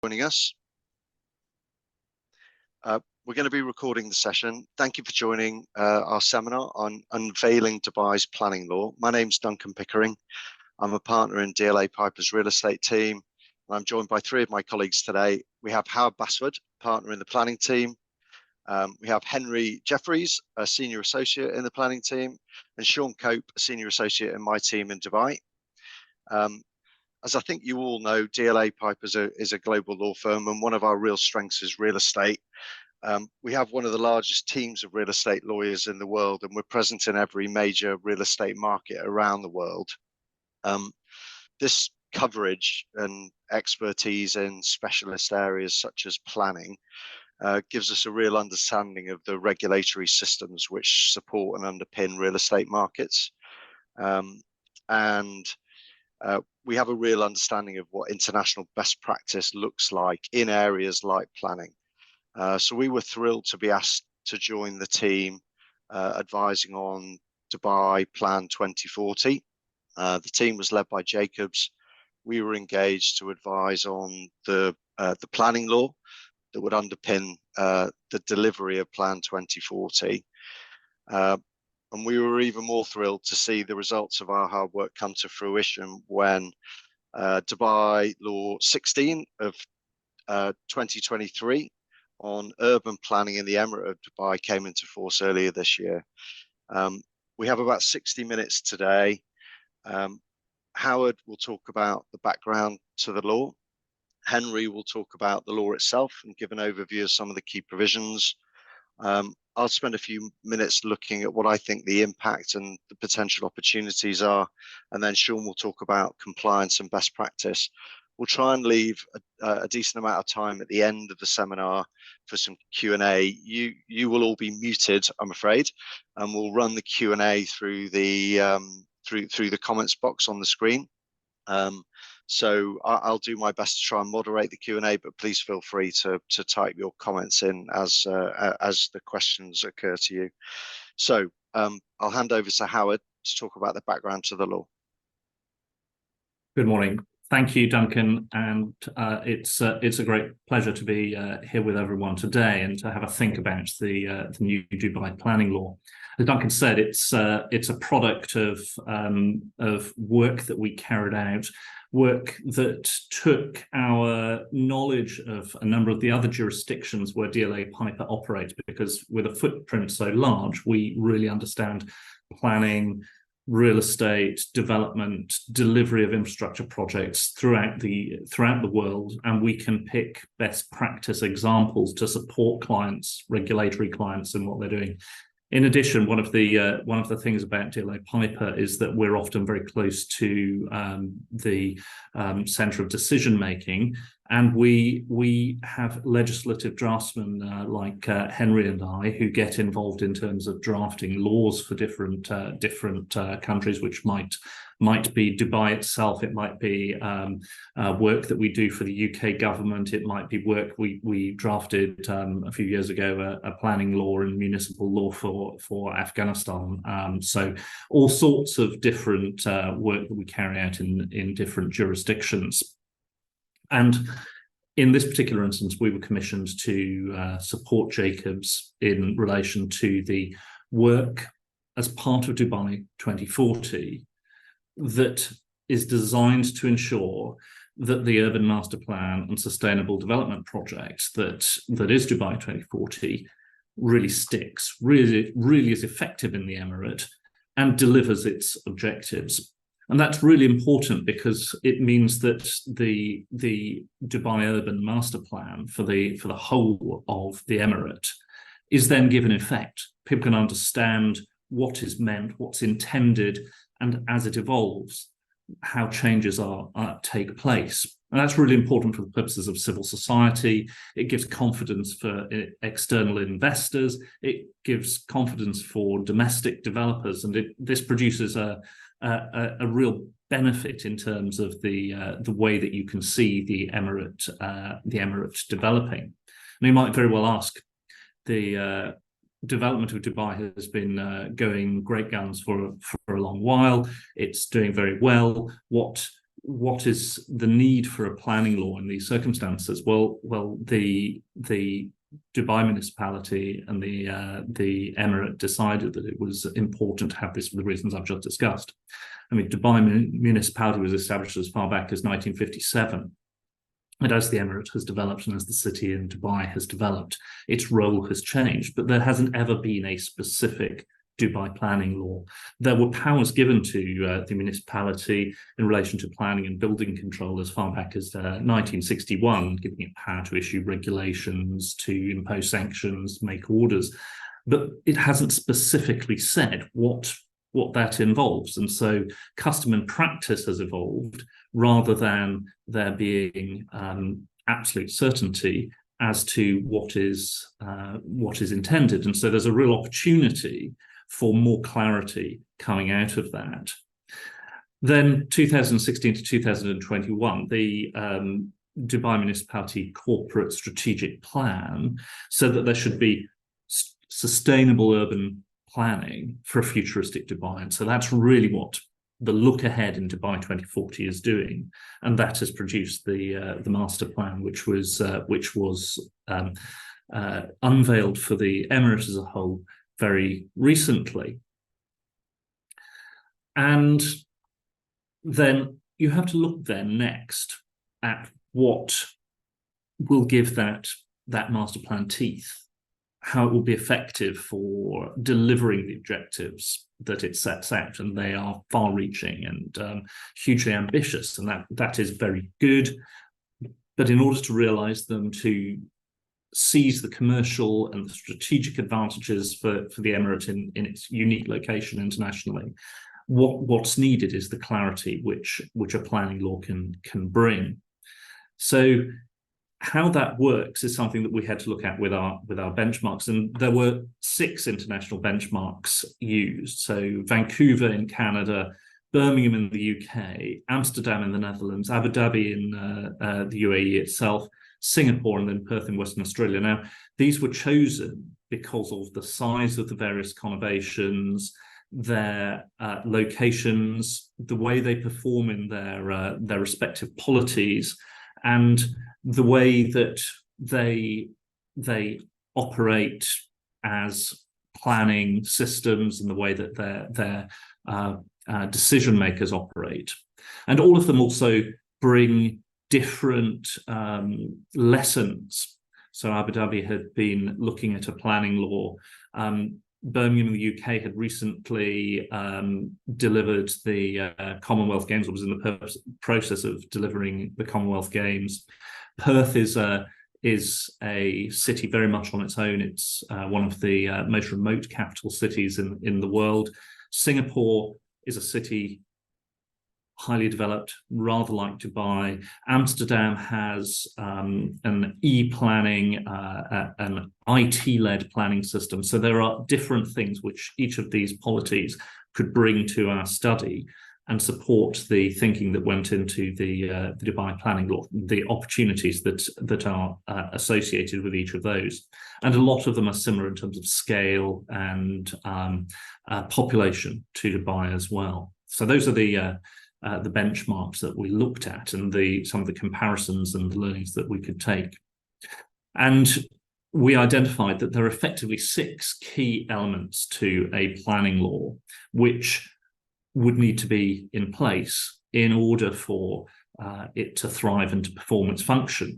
Joining us. We're going to be recording the session. Thank you for joining our seminar on Unveiling Dubai's Planning Law. My name's Duncan Pickering. I'm a partner in DLA Piper's real estate team. I'm joined by three of my colleagues today. We have Howard Basswood, partner in the planning team. We have Henry Jeffries, a senior associate in the planning team, and Sean Cope, a senior associate in my team in Dubai. As I think you all know, DLA Piper is a global law firm, and one of our real strengths is real estate. We have one of the largest teams of real estate lawyers in the world, and we're present in every major real estate market around the world. This coverage and expertise in specialist areas such as planning gives us a real understanding of the regulatory systems which support and underpin real estate markets. We have a real understanding of what international best practice looks like in areas like planning. So we were thrilled to be asked to join the team advising on Dubai Plan 2040. The team was led by Jacobs. We were engaged to advise on the planning law that would underpin the delivery of Plan 2040. And we were even more thrilled to see the results of our hard work come to fruition when Dubai Law 16 of 2023 on urban planning in the Emirate of Dubai came into force earlier this year. We have about 60 minutes today. Howard will talk about the background to the law. Henry will talk about the law itself and give an overview of some of the key provisions. I'll spend a few minutes looking at what I think the impact and the potential opportunities are, and then Sean will talk about compliance and best practice. We'll try and leave a decent amount of time at the end of the seminar for some Q&A. You will all be muted, I'm afraid, and we'll run the Q&A through the through the comments box on the screen. So I'll do my best to try and moderate the Q&A, but please feel free to type your comments in as the questions occur to you. So I'll hand over to Howard to talk about the background to the law. Good morning. Thank you, Duncan, and it's a great pleasure to be here with everyone today and to have a think about the new Dubai planning law. As Duncan said, it's a product of work that we carried out, work that took our knowledge of a number of the other jurisdictions where DLA Piper operates, because with a footprint so large, we really understand planning, real estate, development, delivery of infrastructure projects throughout the world, and we can pick best practice examples to support clients, regulatory clients, in what they're doing. In addition, one of the things about DLA Piper is that we're often very close to the centre of decision making, and we have legislative draftsmen like Henry and I, who get involved in terms of drafting laws for different countries, which might be Dubai itself, it might be work that we do for the UK government, it might be work we drafted a few years ago, a planning law and municipal law for Afghanistan. So all sorts of different work that we carry out in different jurisdictions. And in this particular instance, we were commissioned to support Jacobs in relation to the work as part of Dubai 2040 that is designed to ensure that the urban master plan and sustainable development project that is Dubai 2040 really sticks, really is effective in the Emirate and delivers its objectives. And that's really important because it means that the Dubai urban master plan for the whole of the Emirate is then given effect. People can understand what is meant, what's intended, and as it evolves, how changes take place. And that's really important for the purposes of civil society. It gives confidence for external investors. It gives confidence for domestic developers, and this produces a real benefit in terms of the way that you can see the Emirate developing. And you might very well ask, the development of Dubai has been going great guns for a long while. It's doing very well. What what is the need for a planning law in these circumstances? Well, the Dubai municipality and the emirate decided that it was important to have this for the reasons I've just discussed. I mean, Dubai municipality was established as far back as 1957. And as the emirate has developed and as the city in Dubai has developed, its role has changed. But there hasn't ever been a specific Dubai planning law. There were powers given to the municipality in relation to planning and building control as far back as 1961, giving it power to issue regulations, to impose sanctions, make orders. But it hasn't specifically said what that involves. And so custom and practice has evolved rather than there being absolute certainty as to what is intended. And so there's a real opportunity for more clarity coming out of that. Then 2016 to 2021, the Dubai Municipality Corporate Strategic Plan said that there should be sustainable urban planning for a futuristic Dubai. And so that's really what the look ahead in Dubai 2040 is doing. And that has produced the master plan, which was unveiled for the Emirate as a whole very recently. And then you have to look then next at what will give that master plan teeth, how it will be effective for delivering the objectives that it sets out. And they are far-reaching and hugely ambitious, and that is very good. But in order to realize them, to seize the commercial and the strategic advantages for the Emirate in its unique location internationally, what's needed is the clarity which a planning law can bring. So how that works is something that we had to look at with our benchmarks, and there were 6 international benchmarks used. So Vancouver in Canada, Birmingham in the UK, Amsterdam in the Netherlands, Abu Dhabi in the UAE itself, Singapore, and then Perth in Western Australia. Now, these were chosen because of the size of the various conurbations, their locations, the way they perform in their respective polities, and the way that they operate as planning systems, and the way that their decision makers operate. And all of them also bring different lessons. So Abu Dhabi had been looking at a planning law. Birmingham in the UK had recently delivered the Commonwealth Games, or was in the process of delivering the Commonwealth Games. Perth is a city very much on its own. It's one of the most remote capital cities in the world. Singapore is a city highly developed, rather like Dubai. Amsterdam has an e-planning, an IT-led planning system. So there are different things which each of these polities could bring to our study and support the thinking that went into the Dubai planning law, the opportunities that are associated with each of those. And a lot of them are similar in terms of scale and population to Dubai as well. So those are the benchmarks that we looked at, and some of the comparisons and the learnings that we could take. And we identified that there are effectively 6 key elements to a planning law which would need to be in place in order for it to thrive and to perform its function.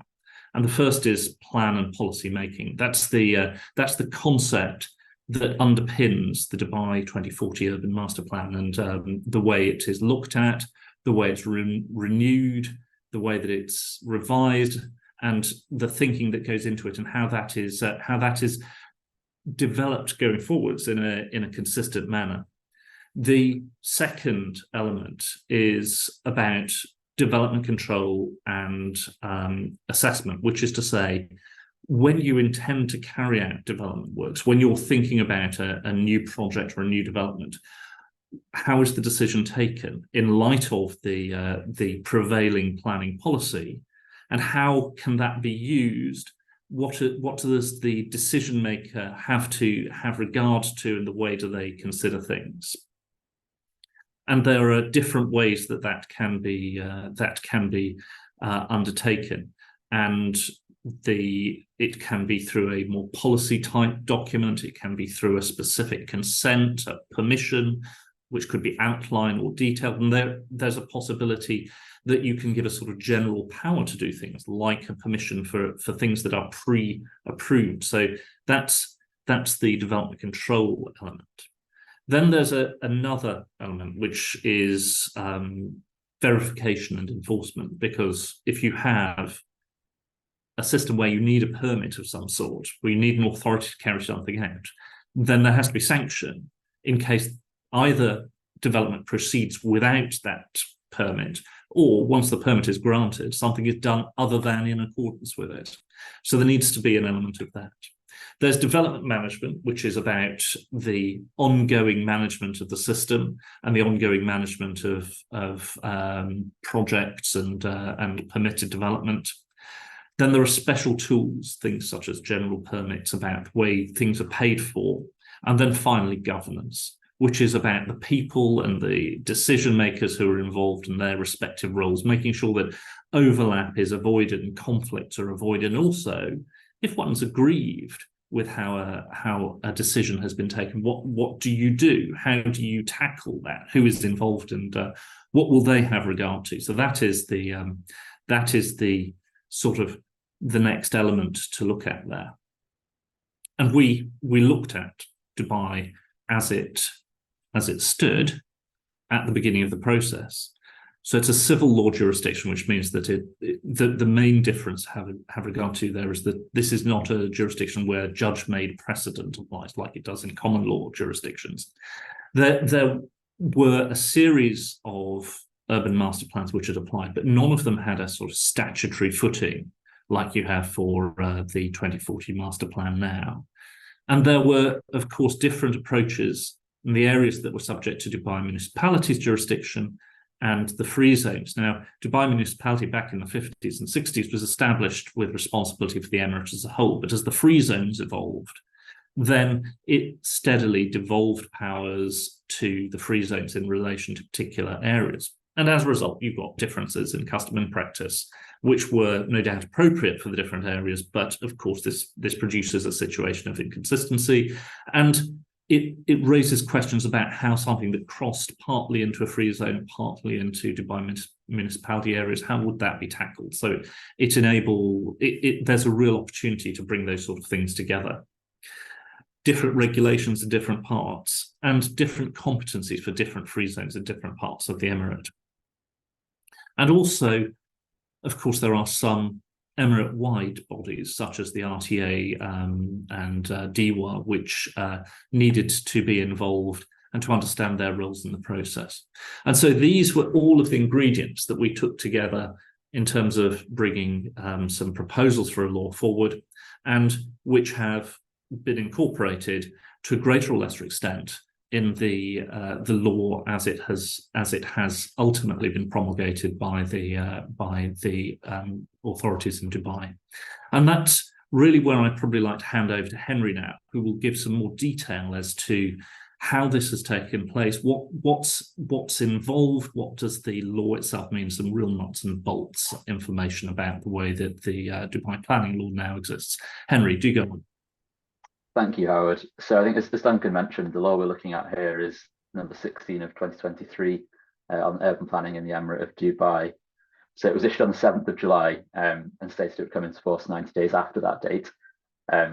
And the first is plan and policy making. That's the concept that underpins the Dubai 2040 Urban Master Plan, and the way it is looked at, the way it's renewed, the way that it's revised, and the thinking that goes into it, and how that is developed going forwards in a consistent manner. The second element is about development control and assessment, which is to say, when you intend to carry out development works, when you're thinking about a new project or a new development, how is the decision taken in light of the prevailing planning policy, and how can that be used? What does the decision maker have to have regard to, in the way do they consider things? And there are different ways that can be undertaken, and it can be through a more policy type document. It can be through a specific consent, a permission, which could be outlined or detailed. And there's a possibility that you can give a sort of general power to do things like a permission for things that are pre-approved. So that's the development control element. Then there's another element, which is verification and enforcement, because if you have a system where you need a permit of some sort, where you need an authority to carry something out, then there has to be sanction in case either development proceeds without that permit, or once the permit is granted, something is done other than in accordance with it. So there needs to be an element of that. There's development management, which is about the ongoing management of the system and the ongoing management of projects and permitted development. Then there are special tools, things such as general permits, about the way things are paid for. And then finally, governance, which is about the people and the decision makers who are involved in their respective roles, making sure that overlap is avoided and conflicts are avoided. And also, if one's aggrieved with how a decision has been taken, what do you do? How do you tackle that? Who is involved, and what will they have regard to? So that is the sort of the next element to look at there. And we looked at Dubai as it stood at the beginning of the process. So it's a civil law jurisdiction, which means that the main difference have regard to there is that this is not a jurisdiction where judge-made precedent applies like it does in common law jurisdictions. There were a series of urban master plans which had applied, but none of them had a sort of statutory footing like you have for the 2040 master plan now. And there were, of course, different approaches in the areas that were subject to Dubai municipality's jurisdiction and the free zones. Now, Dubai municipality back in the 50s and 60s was established with responsibility for the emirate as a whole, but as the free zones evolved, then it steadily devolved powers to the free zones in relation to particular areas. And as a result, you've got differences in custom and practice, which were no doubt appropriate for the different areas. But of course, this produces a situation of inconsistency. And it raises questions about how something that crossed partly into a free zone, partly into Dubai municipality areas, how would that be tackled? So there's a real opportunity to bring those sort of things together. Different regulations in different parts and different competencies for different free zones in different parts of the emirate. And also, of course, there are some emirate-wide bodies, such as the RTA and DIWA, which needed to be involved and to understand their roles in the process. And so these were all of the ingredients that we took together in terms of bringing some proposals for a law forward, and which have been incorporated to a greater or lesser extent in the law as it has ultimately been promulgated by the authorities in Dubai. And that's really where I'd probably like to hand over to Henry now, who will give some more detail as to how this has taken place, what's involved, what does the law itself mean, some real nuts and bolts information about the way that the Dubai planning law now exists. Henry, do go on. Thank you, Howard. So I think as Duncan mentioned, the law we're looking at here is number 16 of 2023 on urban planning in the Emirate of Dubai. So it was issued on the 7th of July and stated it would come into force 90 days after that date,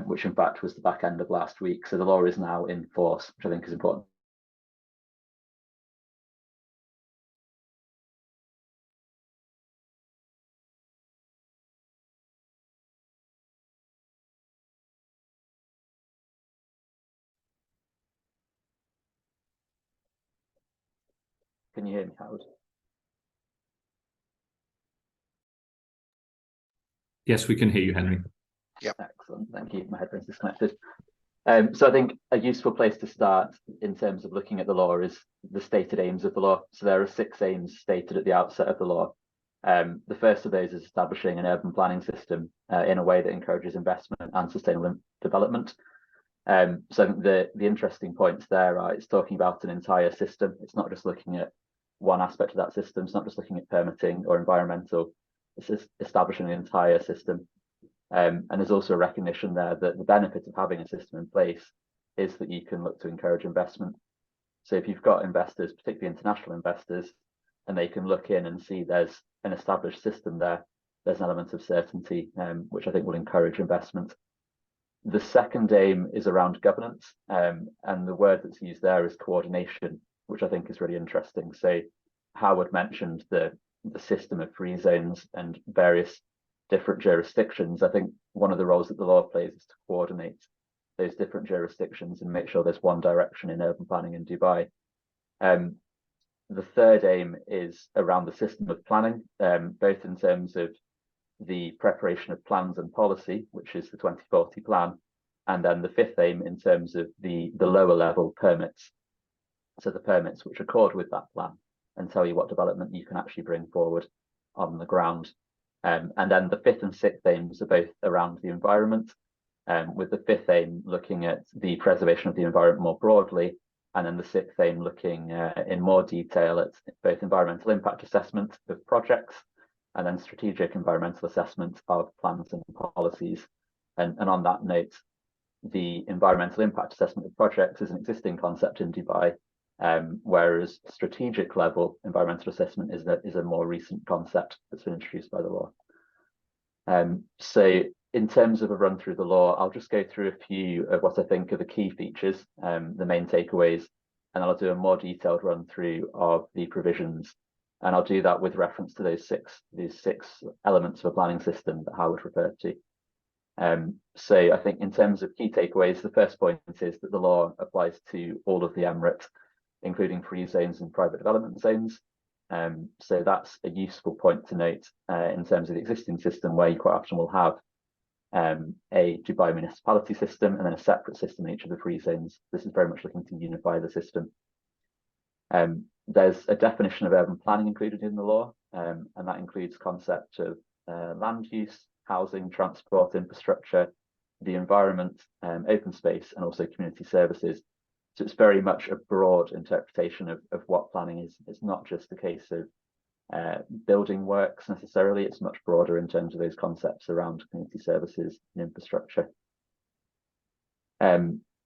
which in fact was the back end of last week. So the law is now in force, which I think is important. Can you hear me, Howard? Yes, we can hear you, Henry. Yep. Excellent, thank you. My headphone's disconnected. So I think a useful place to start in terms of looking at the law is the stated aims of the law. So there are 6 aims stated at the outset of the law. The first of those is establishing an urban planning system in a way that encourages investment and sustainable development. So I think the interesting points there are it's talking about an entire system. It's not just looking at one aspect of that system. It's not just looking at permitting or environmental, it's just establishing the entire system. And there's also a recognition there that the benefit of having a system in place is that you can look to encourage investment. So if you've got investors, particularly international investors, and they can look in and see there's an established system there, there's an element of certainty, which I think will encourage investment. The second aim is around governance, and the word that's used there is coordination, which I think is really interesting. So Howard mentioned the system of free zones and various different jurisdictions. I think one of the roles that the law plays is to coordinate those different jurisdictions and make sure there's one direction in urban planning in Dubai. The third aim is around the system of planning, both in terms of the preparation of plans and policy, which is the 2040 plan, and then the fifth aim in terms of the lower level permits. So the permits which accord with that plan and tell you what development you can actually bring forward on the ground. And then the fifth and sixth aims are both around the environment, with the fifth aim looking at the preservation of the environment more broadly, and then the sixth aim looking in more detail at both environmental impact assessment of projects and then strategic environmental assessment of plans and policies. And on that note, the environmental impact assessment of projects is an existing concept in Dubai, whereas strategic level environmental assessment is a more recent concept that's been introduced by the law. So in terms of a run through the law, I'll just go through a few of what I think are the key features, the main takeaways, and I'll do a more detailed run through of the provisions. And I'll do that with reference to these six elements of a planning system that Howard referred to. So I think in terms of key takeaways, the first point is that the law applies to all of the Emirate, including free zones and private development zones. So that's a useful point to note in terms of the existing system, where you quite often will have a Dubai municipality system and then a separate system in each of the free zones. This is very much looking to unify the system. There's a definition of urban planning included in the law, and that includes concept of land use, housing, transport, infrastructure, the environment, open space, and also community services. So it's very much a broad interpretation of what planning is. It's not just a case of building works necessarily, it's much broader in terms of those concepts around community services and infrastructure.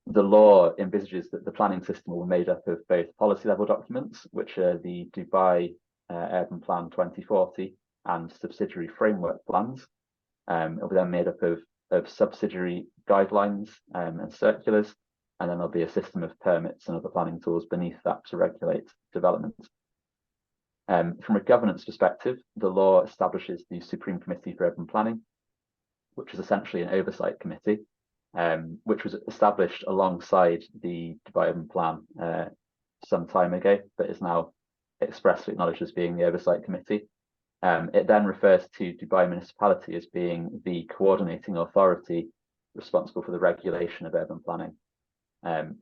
The law envisages that the planning system will be made up of both policy level documents, which are the Dubai Urban Plan 2040 and subsidiary framework plans. It will be then made up of subsidiary guidelines and circulars, and then there'll be a system of permits and other planning tools beneath that to regulate development. From a governance perspective, the law establishes the Supreme Committee for Urban Planning, which is essentially an oversight committee, which was established alongside the Dubai Urban Plan some time ago, but is now expressly acknowledged as being the oversight committee. It then refers to Dubai Municipality as being the coordinating authority responsible for the regulation of urban planning.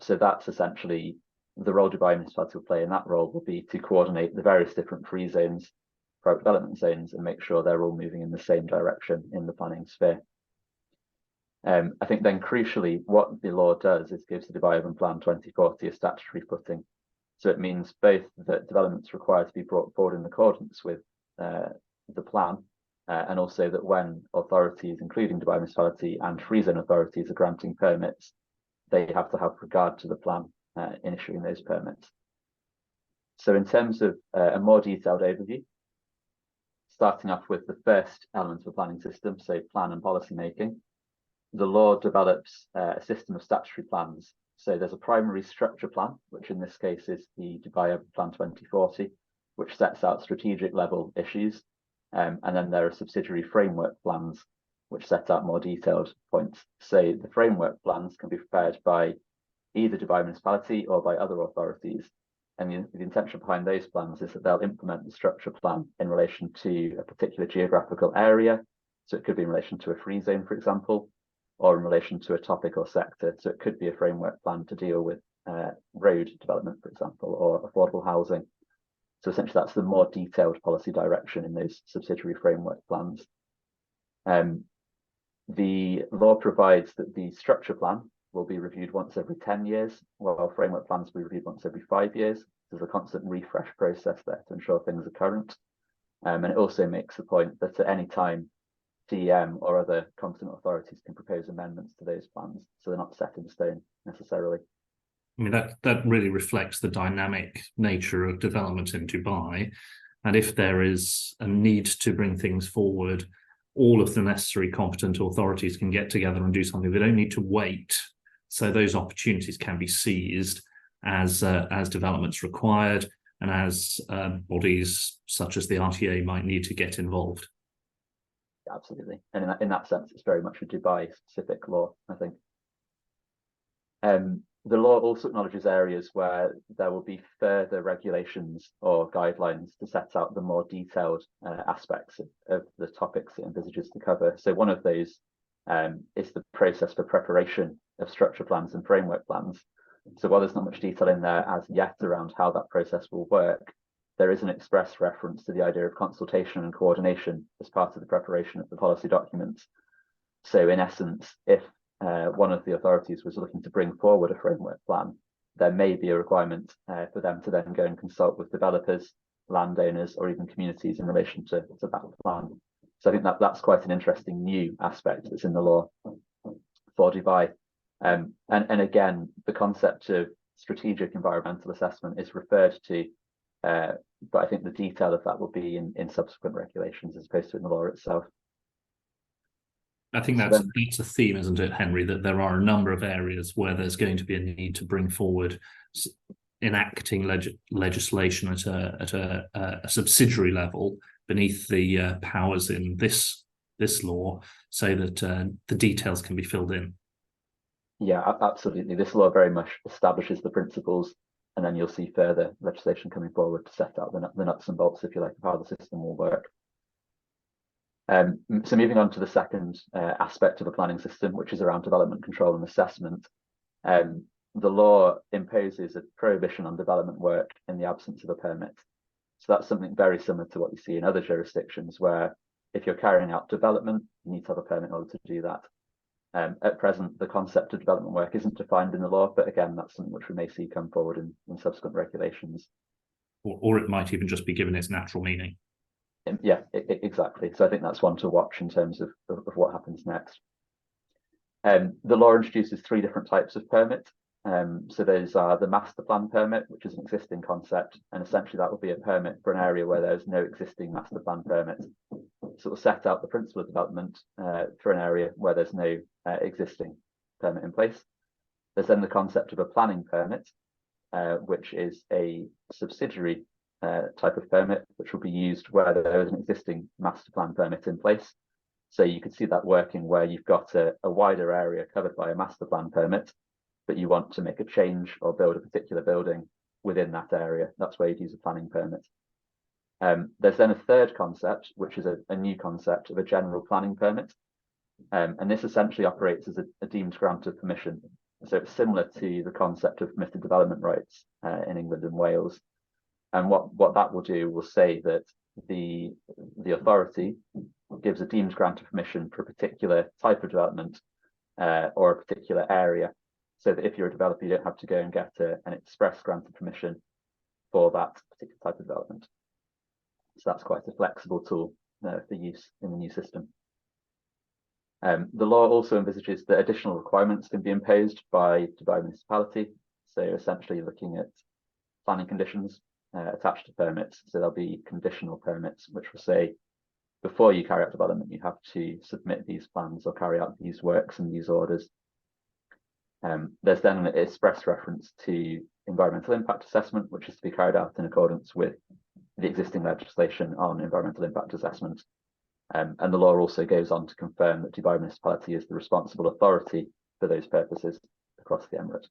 So that's essentially the role Dubai Municipality will play in that role will be to coordinate the various different free zones, private development zones, and make sure they're all moving in the same direction in the planning sphere. I think then crucially, what the law does is gives the Dubai Urban Plan 2040 a statutory footing. So it means both that developments required to be brought forward in accordance with the plan, and also that when authorities, including Dubai Municipality and free zone authorities, are granting permits, they have to have regard to the plan in issuing those permits. So in terms of a more detailed overview, starting off with the first element of a planning system, so plan and policy making, the law develops a system of statutory plans. So there's a primary structure plan, which in this case is the Dubai Urban Plan 2040, which sets out strategic level issues. And then there are subsidiary framework plans, which set out more detailed points. So the framework plans can be prepared by either Dubai Municipality or by other authorities. And the intention behind those plans is that they'll implement the structure plan in relation to a particular geographical area. So it could be in relation to a free zone, for example, or in relation to a topic or sector. So it could be a framework plan to deal with road development, for example, or affordable housing. So essentially that's the more detailed policy direction in those subsidiary framework plans. The law provides that the structure plan will be reviewed once every 10 years, while framework plans will be reviewed once every 5 years. there's a constant refresh process there to ensure things are current. And it also makes the point that at any time, DEM or other competent authorities can propose amendments to those plans, so they're not set in stone necessarily. I mean, that really reflects the dynamic nature of development in Dubai. And if there is a need to bring things forward, all of the necessary competent authorities can get together and do something. They don't need to wait. So those opportunities can be seized as development's required and as bodies such as the RTA might need to get involved. Absolutely. And in that sense, it's very much a Dubai-specific law, I think. The law also acknowledges areas where there will be further regulations or guidelines to set out the more detailed aspects of the topics it envisages to cover. So one of those is the process for preparation of structure plans and framework plans. So while there's not much detail in there as yet around how that process will work, there is an express reference to the idea of consultation and coordination as part of the preparation of the policy documents. So in essence, if one of the authorities was looking to bring forward a framework plan, there may be a requirement for them to then go and consult with developers, landowners, or even communities in relation to that plan. So I think that's quite an interesting new aspect that's in the law for Dubai. And again, the concept of strategic environmental assessment is referred to, but I think the detail of that will be in subsequent regulations as opposed to in the law itself. I think that's a theme, isn't it, Henry, that there are a number of areas where there's going to be a need to bring forward enacting legislation at a subsidiary level beneath the powers in this law, so that the details can be filled in. Yeah, absolutely. This law very much establishes the principles, and then you'll see further legislation coming forward to set out the nuts and bolts, if you like, of how the system will work. So moving on to the second aspect of a planning system, which is around development control and assessment. The law imposes a prohibition on development work in the absence of a permit. So that's something very similar to what you see in other jurisdictions, where if you're carrying out development, you need to have a permit in order to do that. At present, the concept of development work isn't defined in the law, but again, that's something which we may see come forward in subsequent regulations. Or it might even just be given its natural meaning. Yeah, exactly. So I think that's one to watch in terms of what happens next. The law introduces three different types of permit. So those are the master plan permit, which is an existing concept, and essentially that will be a permit for an area where there's no existing master plan permit. So it will set out the principle of development for an area where there's no existing permit in place. There's then the concept of a planning permit, which is a subsidiary type of permit, which will be used where there is an existing master plan permit in place. So you could see that working where you've got a wider area covered by a master plan permit, but you want to make a change or build a particular building within that area. That's where you'd use a planning permit. There's then a third concept, which is a new concept of a general planning permit. And this essentially operates as a deemed grant of permission. So it's similar to the concept of permitted development rights in England and Wales. And what that will do will say that the authority gives a deemed grant of permission for a particular type of development or a particular area, so that if you're a developer, you don't have to go and get an express grant of permission for that particular type of development. So that's quite a flexible tool for use in the new system. The law also envisages that additional requirements can be imposed by Dubai municipality. So essentially looking at planning conditions attached to permits. So there'll be conditional permits, which will say, before you carry out development, you have to submit these plans or carry out these works and these orders. There's then an express reference to environmental impact assessment, which is to be carried out in accordance with the existing legislation on environmental impact assessment. And the law also goes on to confirm that Dubai municipality is the responsible authority for those purposes across the Emirate.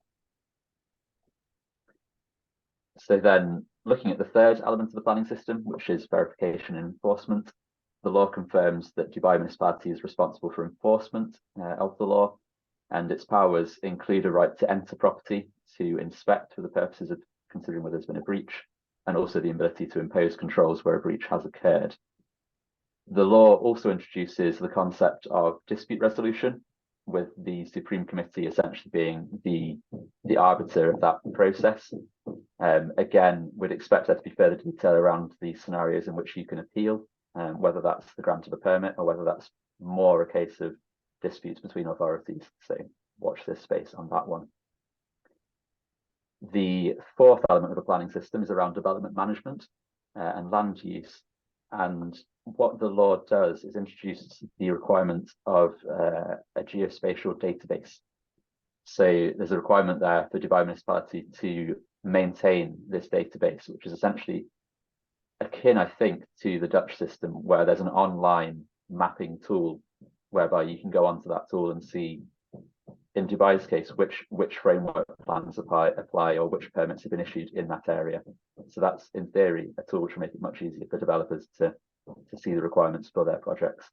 So then, looking at the third element of the planning system, which is verification and enforcement, the law confirms that Dubai municipality is responsible for enforcement of the law, and its powers include a right to enter property, to inspect for the purposes of considering whether there's been a breach, and also the ability to impose controls where a breach has occurred. The law also introduces the concept of dispute resolution, with the Supreme Committee essentially being the arbiter of that process. Again, we'd expect there to be further detail around the scenarios in which you can appeal, whether that's the grant of a permit or whether that's more a case of disputes between authorities. So watch this space on that one. The fourth element of the planning system is around development management and land use. And what the law does is introduce the requirement of a geospatial database. So there's a requirement there for Dubai Municipality to maintain this database, which is essentially akin, I think, to the Dutch system, where there's an online mapping tool whereby you can go onto that tool and see, in Dubai's case, which framework plans apply or which permits have been issued in that area. So that's, in theory, a tool which will make it much easier for developers to see the requirements for their projects.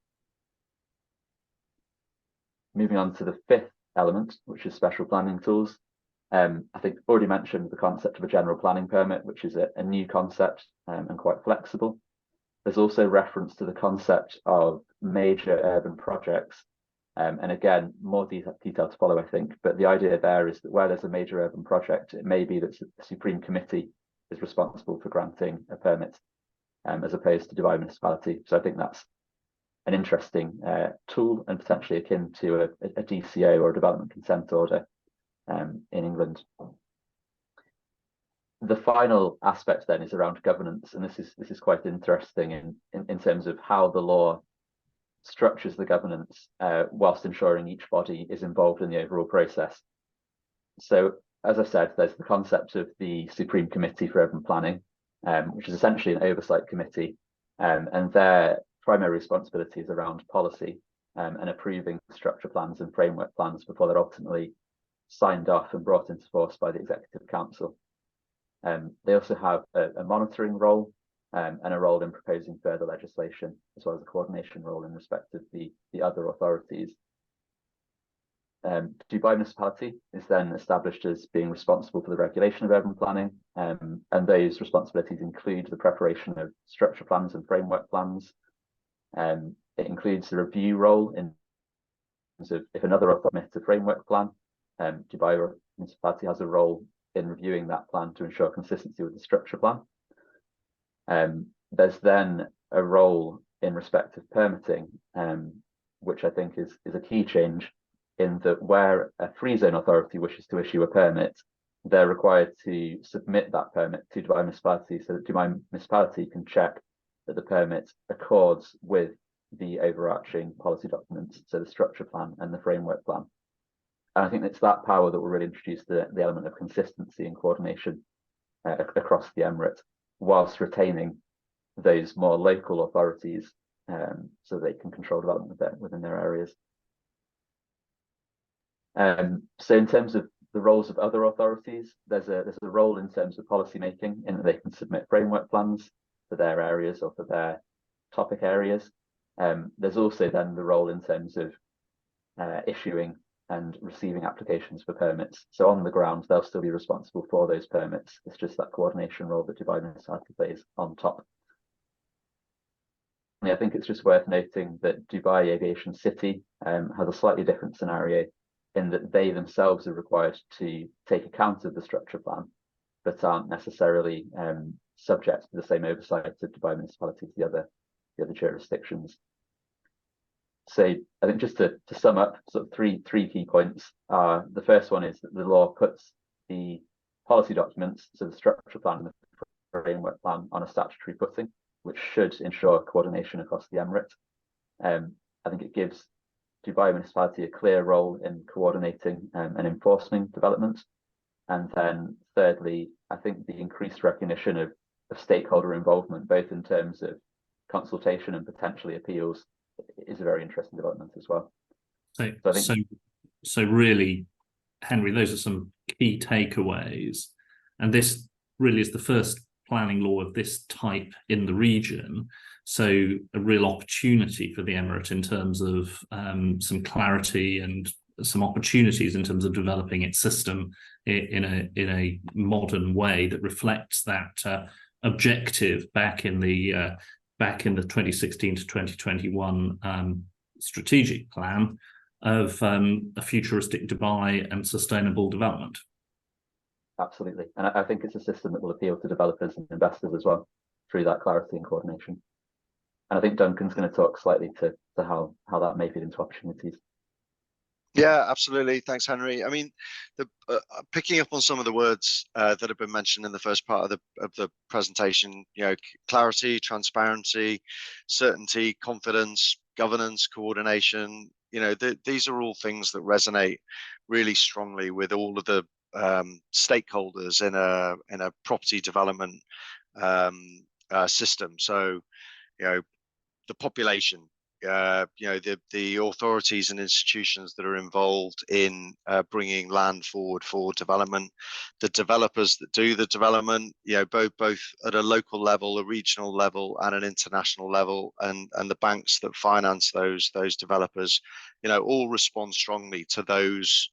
Moving on to the fifth element, which is special planning tools. I think already mentioned the concept of a general planning permit, which is a new concept and quite flexible. There's also reference to the concept of major urban projects. And again, more detail to follow, I think. But the idea there is that where there's a major urban project, it may be that the Supreme Committee is responsible for granting a permit, as opposed to Dubai Municipality. So I think that's an interesting tool and potentially akin to a DCO or a development consent order in England. The final aspect then is around governance, and this is quite interesting in terms of how the law structures the governance whilst ensuring each body is involved in the overall process. So, as I said, there's the concept of the Supreme Committee for Urban Planning, which is essentially an oversight committee, and their primary responsibility is around policy and approving structure plans and framework plans before they're ultimately signed off and brought into force by the Executive Council. They also have a monitoring role and a role in proposing further legislation, as well as a coordination role in respect of the other authorities. Dubai Municipality is then established as being responsible for the regulation of urban planning, and those responsibilities include the preparation of structure plans and framework plans. It includes the review role in terms of if another authority submits a framework plan, Dubai Municipality has a role in reviewing that plan to ensure consistency with the structure plan. There's then a role in respect of permitting, which I think is a key change, in that where a free zone authority wishes to issue a permit, they're required to submit that permit to Dubai Municipality so that Dubai Municipality can check that the permit accords with the overarching policy documents, so the structure plan and the framework plan. And I think it's that power that will really introduce the element of consistency and coordination across the Emirate, whilst retaining those more local authorities so they can control development within their areas. So in terms of the roles of other authorities, there's a role in terms of policy making, in that they can submit framework plans for their areas or for their topic areas. There's also then the role in terms of issuing and receiving applications for permits. So on the ground, they'll still be responsible for those permits. It's just that coordination role that Dubai Municipality plays on top. And I think it's just worth noting that Dubai Aviation City has a slightly different scenario, in that they themselves are required to take account of the structure plan, but aren't necessarily subject to the same oversight of Dubai Municipality as the other jurisdictions. So I think just to sum up, sort of three key points are: the first one is that the law puts the policy documents, so the structure plan and the framework plan, on a statutory footing, which should ensure coordination across the Emirate. I think it gives Dubai Municipality a clear role in coordinating and enforcing development. And then thirdly, I think the increased recognition of stakeholder involvement, both in terms of consultation and potentially appeals, is a very interesting development as well. So really, Henry, those are some key takeaways. And this really is the first planning law of this type in the region. So a real opportunity for the Emirate in terms of some clarity and some opportunities in terms of developing its system in a modern way that reflects that objective back in the 2016 to 2021 strategic plan of a futuristic Dubai and sustainable development. Absolutely. And I think it's a system that will appeal to developers and investors as well through that clarity and coordination. And I think Duncan's going to talk slightly to how that may feed into opportunities. Yeah, absolutely. Thanks, Henry. I mean, picking up on some of the words that have been mentioned in the first part of the presentation, clarity, transparency, certainty, confidence, governance, coordination. These are all things that resonate really strongly with all of the stakeholders in a property development system. So, the population, the authorities and institutions that are involved in bringing land forward for development, the developers that do the development, both at a local level, a regional level, and an international level, and the banks that finance those developers, all respond strongly to those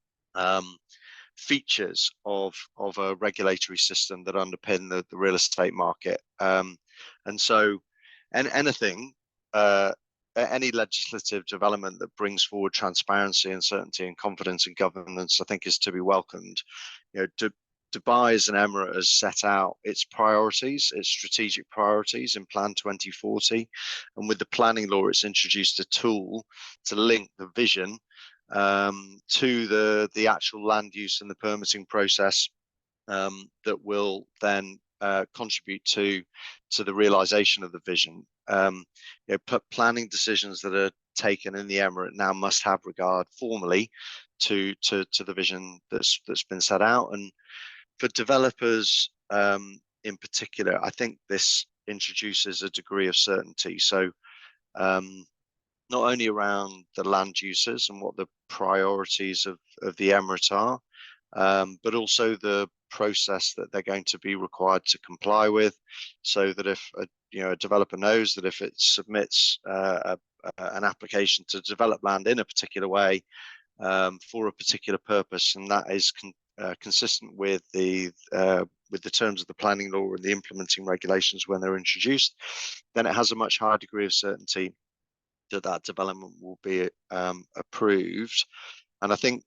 features of a regulatory system that underpin the real estate market. And so, anything, any legislative development that brings forward transparency and certainty and confidence and governance, I think, is to be welcomed. Dubai as an emirate has set out its priorities, its strategic priorities in Plan 2040, and with the planning law, it's introduced a tool to link the vision to the actual land use and the permitting process that will then contribute to the realization of the vision. Planning decisions that are taken in the emirate now must have regard formally to the vision that's been set out. And for developers in particular, I think this introduces a degree of certainty. So not only around the land uses and what the priorities of the emirate are, but also the process that they're going to be required to comply with, so that if a developer knows that if it submits an application to develop land in a particular way for a particular purpose, and that is consistent with the terms of the planning law and the implementing regulations when they're introduced, then it has a much higher degree of certainty that development will be approved. And I think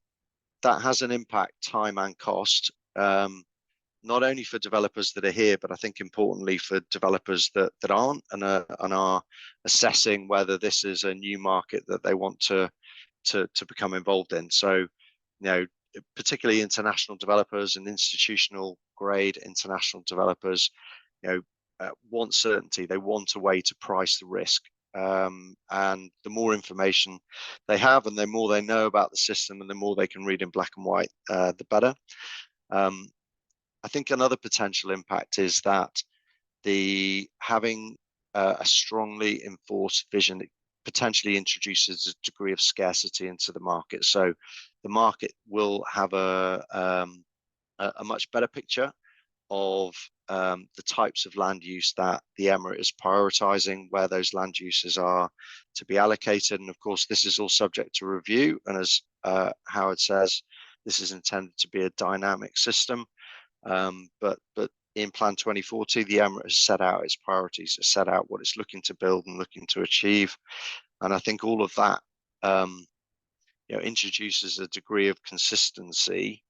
that has an impact, time and cost, not only for developers that are here, but I think importantly for developers that aren't and are assessing whether this is a new market that they want to become involved in. So, particularly international developers and institutional grade international developers, want certainty. They want a way to price the risk. And the more information they have and the more they know about the system and the more they can read in black and white, the better. I think another potential impact is that having a strongly enforced vision potentially introduces a degree of scarcity into the market. So the market will have a much better picture of the types of land use that the emirate is prioritizing, where those land uses are to be allocated. And of course, this is all subject to review. And as Howard says, this is intended to be a dynamic system. But in Plan 2040, the emirate has set out its priorities, has set out what it's looking to build and looking to achieve. And I think all of that introduces a degree of consistency,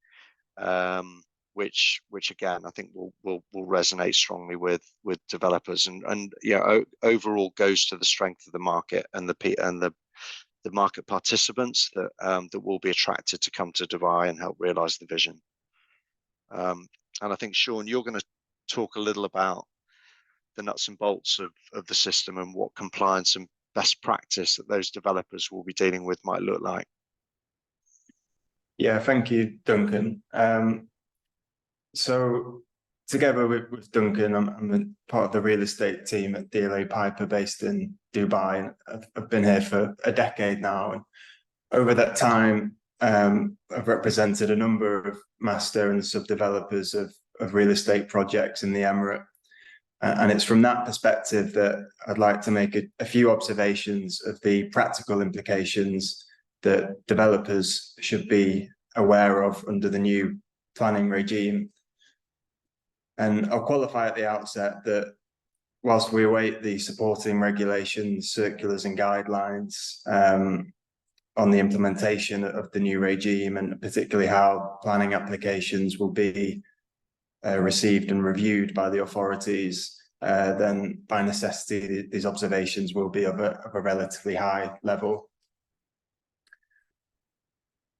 which again I think will resonate strongly with developers and overall goes to the strength of the market and the market participants that will be attracted to come to Dubai and help realize the vision. And I think, Sean, you're going to talk a little about the nuts and bolts of the system and what compliance and best practice that those developers will be dealing with might look like. Yeah, thank you, Duncan. So together with Duncan, I'm part of the real estate team at DLA Piper based in Dubai. And I've been here for a decade now. And over that time, I've represented a number of master and sub-developers of real estate projects in the Emirate. And it's from that perspective that I'd like to make a few observations of the practical implications that developers should be aware of under the new planning regime. And I'll qualify at the outset that whilst we await the supporting regulations, circulars and guidelines on the implementation of the new regime, and particularly how planning applications will be received and reviewed by the authorities, then by necessity, these observations will be of a relatively high level.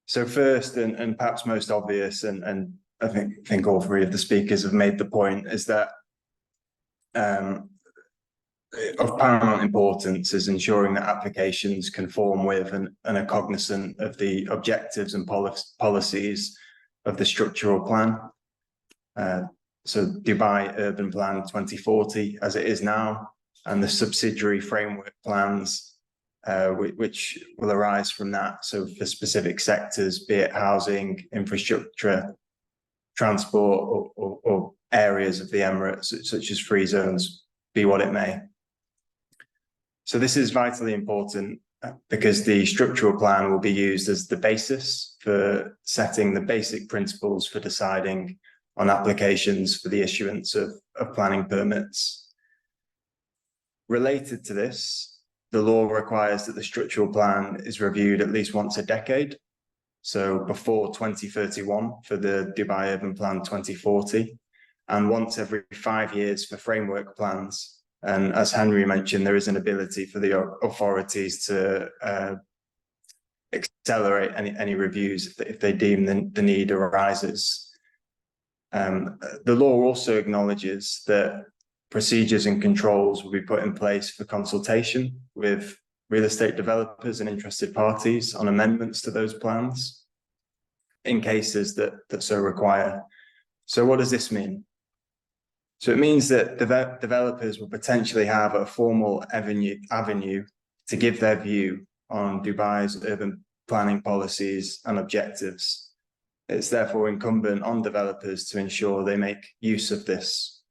So first, and perhaps most obvious, and I think all three of the speakers have made the point, is that of paramount importance is ensuring that applications conform with and are cognizant of the objectives and policies of the structural plan. So Dubai Urban Plan 2040, as it is now, and the subsidiary framework plans, which will arise from that. So for specific sectors, be it housing, infrastructure, transport, or areas of the Emirates, such as free zones, be what it may. So this is vitally important because the structural plan will be used as the basis for setting the basic principles for deciding on applications for the issuance of planning permits. Related to this, the law requires that the structural plan is reviewed at least once a decade. So before 2031 for the Dubai Urban Plan 2040, and once every 5 years for framework plans. And as Henry mentioned, there is an ability for the authorities to accelerate any reviews if they deem the need arises. The law also acknowledges that procedures and controls will be put in place for consultation with real estate developers and interested parties on amendments to those plans in cases that so require. So what does this mean? So it means that developers will potentially have a formal avenue to give their view on Dubai's urban planning policies and objectives. It's therefore incumbent on developers to ensure they make use of this.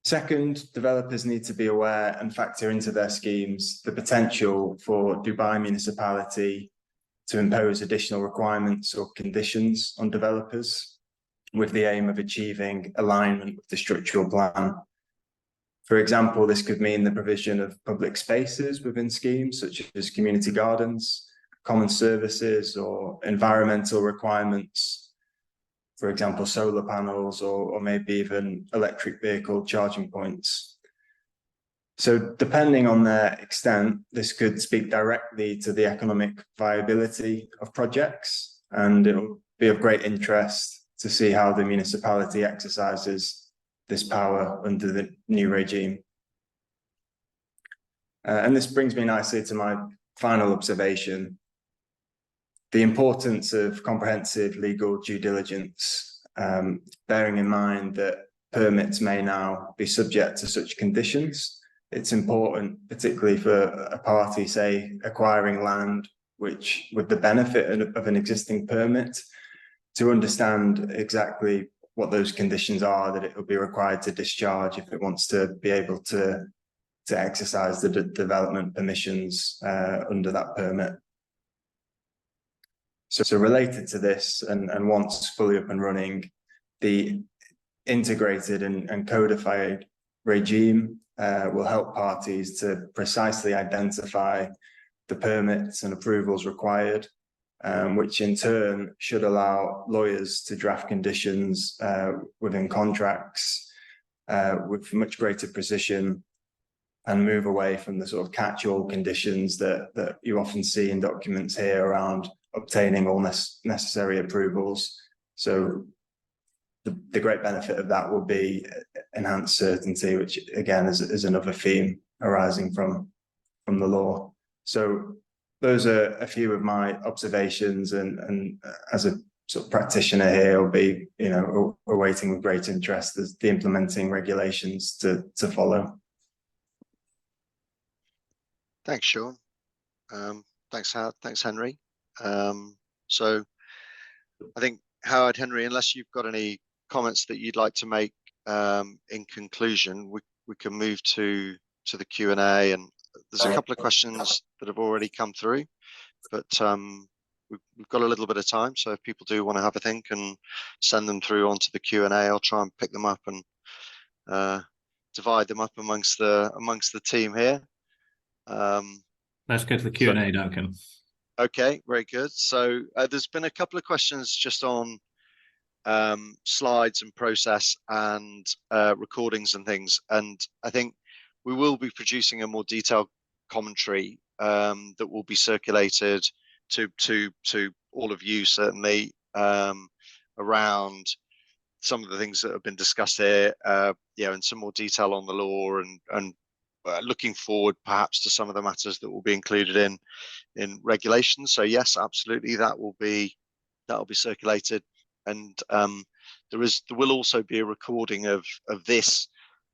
Second, developers need to be aware and factor into their schemes the potential for Dubai municipality to impose additional requirements or conditions on developers, with the aim of achieving alignment with the structural plan. For example, this could mean the provision of public spaces within schemes, such as community gardens, common services, or environmental requirements, for example, solar panels, or maybe even electric vehicle charging points. So depending on their extent, this could speak directly to the economic viability of projects, and it will be of great interest to see how the municipality exercises this power under the new regime. And this brings me nicely to my final observation: the importance of comprehensive legal due diligence, bearing in mind that permits may now be subject to such conditions. It's important, particularly for a party, say, acquiring land, which with the benefit of an existing permit, to understand exactly what those conditions are that it will be required to discharge if it wants to be able to exercise the development permissions under that permit. So related to this, and once fully up and running, the integrated and codified regime will help parties to precisely identify the permits and approvals required, which in turn should allow lawyers to draft conditions within contracts with much greater precision, and move away from the sort of catch-all conditions that you often see in documents here around obtaining all necessary approvals. So the great benefit of that will be enhanced certainty, which again is another theme arising from the law. So those are a few of my observations, and as a sort of practitioner here, I'll be, awaiting with great interest as the implementing regulations to follow. Thanks, Sean. Thanks, Howard. Thanks, Henry. So I think, Howard, Henry, unless you've got any comments that you'd like to make in conclusion, we can move to the Q&A, and there's a couple of questions that have already come through, but we've got a little bit of time, so if people do want to have a think and send them through onto the Q&A, I'll try and pick them up and divide them up amongst the team here. Let's go to the Q&A, Duncan. Okay, very good. So there's been a couple of questions just on slides and process and recordings and things. And I think we will be producing a more detailed commentary that will be circulated to all of you, certainly, around some of the things that have been discussed here, and some more detail on the law, and looking forward perhaps to some of the matters that will be included in regulations. So yes, absolutely, that will be circulated. And there will also be a recording of this,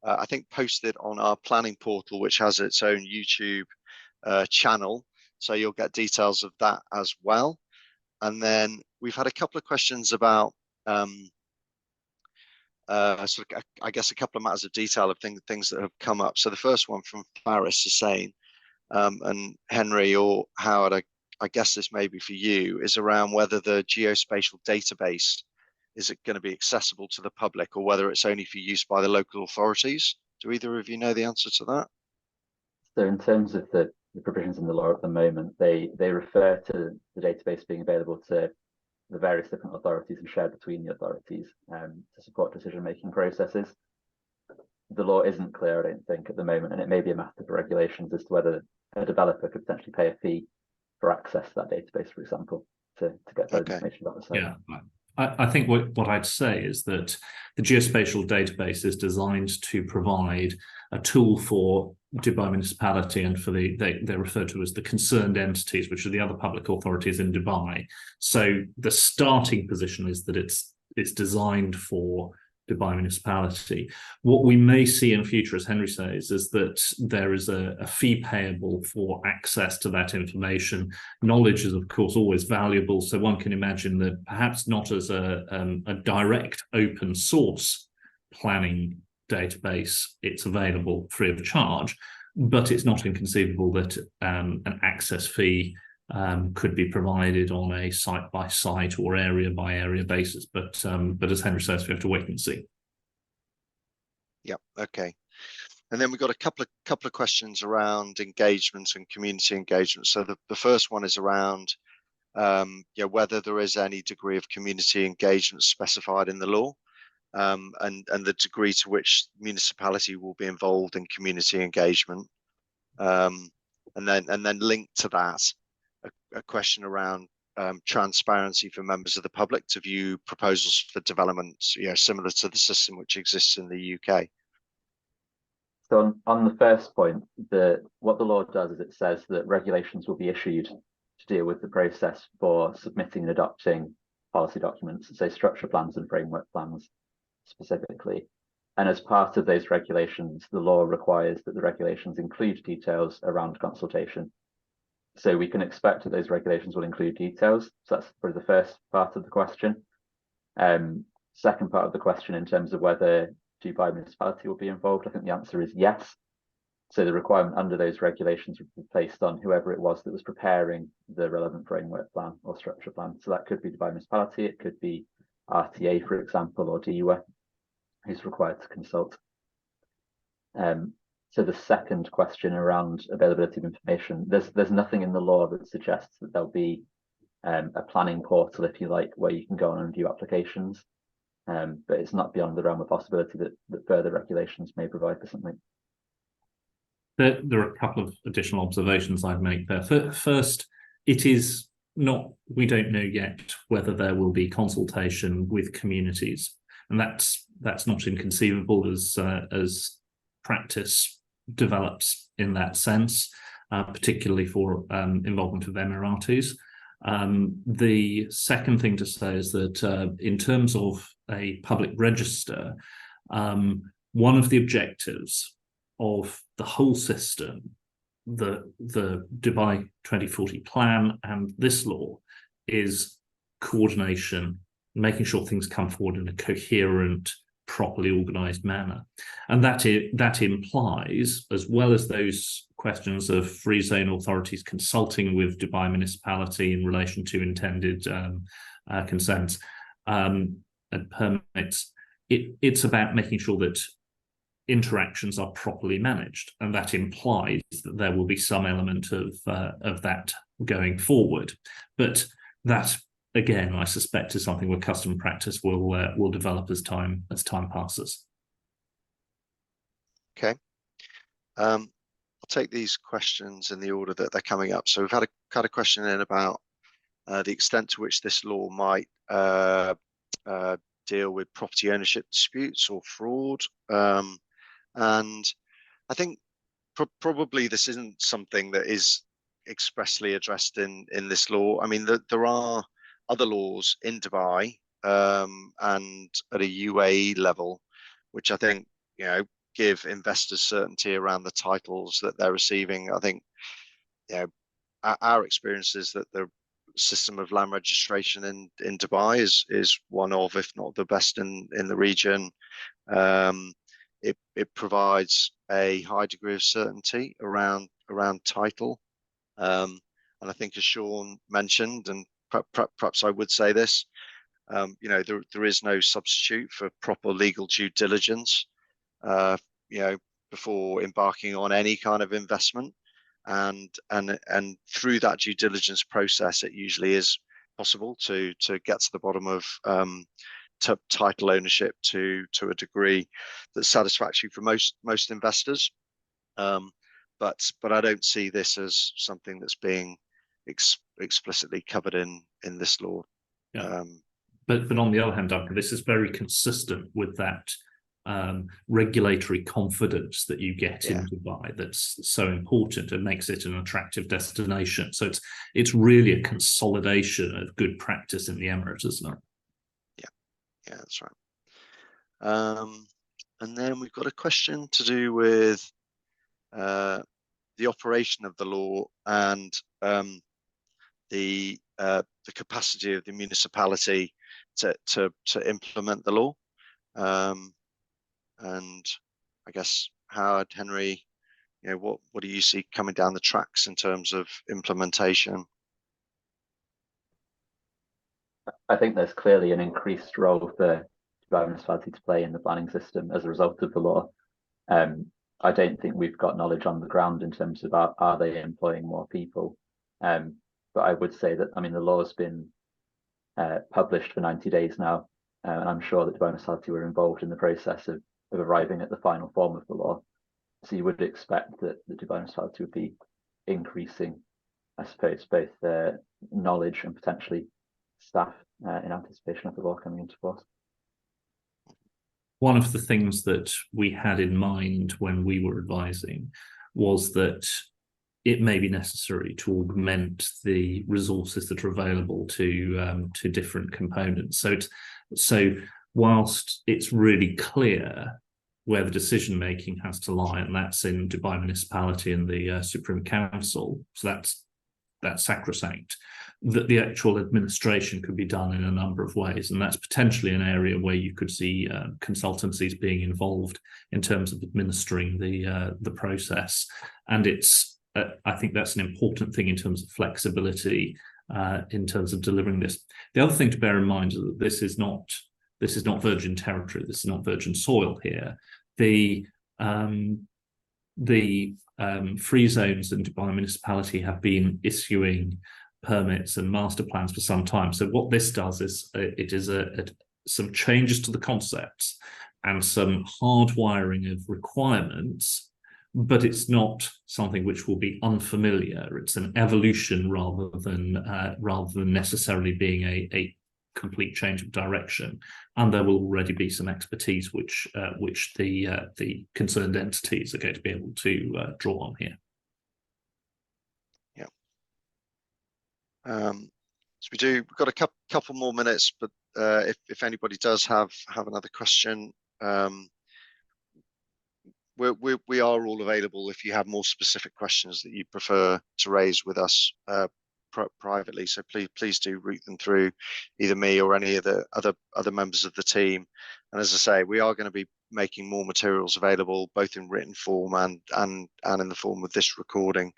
I think, posted on our planning portal, which has its own YouTube channel. So you'll get details of that as well. And then we've had a couple of questions about sort of, I guess, a couple of matters of detail of things that have come up. So the first one from Faris is saying, and Henry or Howard, I guess this may be for you, is around whether the geospatial database is it going to be accessible to the public, or whether it's only for use by the local authorities. Do either of you know the answer to that? So in terms of the provisions in the law at the moment, they refer to the database being available to the various different authorities and shared between the authorities to support decision-making processes. The law isn't clear, I don't think, at the moment, and it may be a matter for regulations as to whether a developer could potentially pay a fee for access to that database, for example, to get further information about the site. Yeah, I think what I'd say is that the geospatial database is designed to provide a tool for Dubai municipality and for they're referred to as the concerned entities, which are the other public authorities in Dubai. So the starting position is that it's designed for Dubai municipality. What we may see in future, as Henry says, is that there is a fee payable for access to that information. Knowledge is, of course, always valuable. So one can imagine that perhaps not as a direct open source planning database, it's available free of charge, but it's not inconceivable that an access fee could be provided on a site-by-site or area-by-area basis. But as Henry says, we have to wait and see. Yeah, okay. And then we've got a couple of questions around engagement and community engagement. So the first one is around whether there is any degree of community engagement specified in the law, and the degree to which municipality will be involved in community engagement. And then linked to that, a question around transparency for members of the public to view proposals for developments, similar to the system which exists in the UK. So on the first point, what the law does is it says that regulations will be issued to deal with the process for submitting and adopting policy documents, say structure plans and framework plans specifically. And as part of those regulations, the law requires that the regulations include details around consultation. So we can expect that those regulations will include details. So that's probably the first part of the question. Second part of the question, in terms of whether Dubai municipality will be involved, I think the answer is yes. So the requirement under those regulations would be placed on whoever it was that was preparing the relevant framework plan or structure plan. So that could be Dubai municipality, it could be RTA, for example, or DUA, who's required to consult. So the second question around availability of information, there's nothing in the law that suggests that there'll be a planning portal, if you like, where you can go on and view applications. But it's not beyond the realm of possibility that further regulations may provide for something. There are a couple of additional observations I'd make there. First, it is not, we don't know yet whether there will be consultation with communities, and that's not inconceivable as practice develops in that sense, particularly for involvement of Emiratis. The second thing to say is that in terms of a public register, one of the objectives of the whole system, the Dubai 2040 plan and this law, is coordination, making sure things come forward in a coherent, properly organized manner. And that implies, as well as those questions of free zone authorities consulting with Dubai municipality in relation to intended consents and permits, it's about making sure that interactions are properly managed, and that implies that there will be some element of that going forward. But that again, I suspect is something where custom practice will develop as time passes. Okay. I'll take these questions in the order that they're coming up. So we've had a question in about the extent to which this law might deal with property ownership disputes or fraud. And I think probably this isn't something that is expressly addressed in this law. I mean, there are other laws in Dubai and at a UAE level, which I think, you know, give investors certainty around the titles that they're receiving. I think, you know, our experience is that the system of land registration in Dubai is one of, if not the best in the region. It provides a high degree of certainty around title. And I think, as Sean mentioned, and perhaps I would say this, you know, there is no substitute for proper legal due diligence, you know, before embarking on any kind of investment. And through that due diligence process, it usually is possible to get to the bottom of title ownership to a degree that's satisfactory for most investors. But I don't see this as something that's being explicitly covered in this law. Yeah. But on the other hand, Duncan, this is very consistent with that regulatory confidence that you get in Dubai that's so important and makes it an attractive destination. So it's really a consolidation of good practice in the Emirates, isn't it? Yeah, that's right. And then we've got a question to do with the operation of the law and the capacity of the municipality to implement the law. And I guess, Howard, Henry, you know, what do you see coming down the tracks in terms of implementation? I think there's clearly an increased role for Dubai municipality to play in the planning system as a result of the law. I don't think we've got knowledge on the ground in terms of are they employing more people. But I would say that, I mean, the law's been published for 90 days now, and I'm sure that Dubai municipality were involved in the process of arriving at the final form of the law. So you would expect that the Dubai municipality would be increasing, I suppose, both knowledge and potentially staff in anticipation of the law coming into force. One of the things that we had in mind when we were advising was that it may be necessary to augment the resources that are available to different components. So whilst it's really clear where the decision making has to lie, and that's in Dubai municipality and the Supreme Council, so that's sacrosanct, that the actual administration could be done in a number of ways, and that's potentially an area where you could see consultancies being involved in terms of administering the process. And it's I think that's an important thing in terms of flexibility in terms of delivering this. The other thing to bear in mind is that this is not virgin territory. This is not virgin soil here. The free zones in Dubai municipality have been issuing permits and master plans for some time. So what this does is it is some changes to the concepts and some hardwiring of requirements, but it's not something which will be unfamiliar. It's an evolution rather than necessarily being a complete change of direction. And there will already be some expertise which the concerned entities are going to be able to draw on here. Yeah. So we've got a couple more minutes, but if anybody does have another question, we are all available if you have more specific questions that you prefer to raise with us privately. So please do route them through either me or any of the other members of the team. And as I say, we are going to be making more materials available, both in written form and in the form of this recording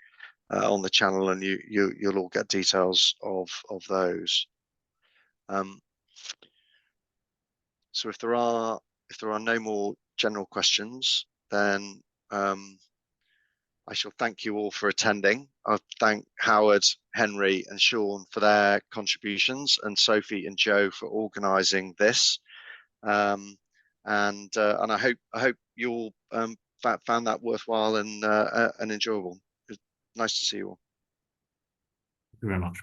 on the channel, and you'll all get details of those. So if there are no more general questions, then I shall thank you all for attending. I thank Howard, Henry, and Sean for their contributions, and Sophie and Joe for organising this. And I hope you all found that worthwhile and enjoyable. Nice to see you all. Thank you very much.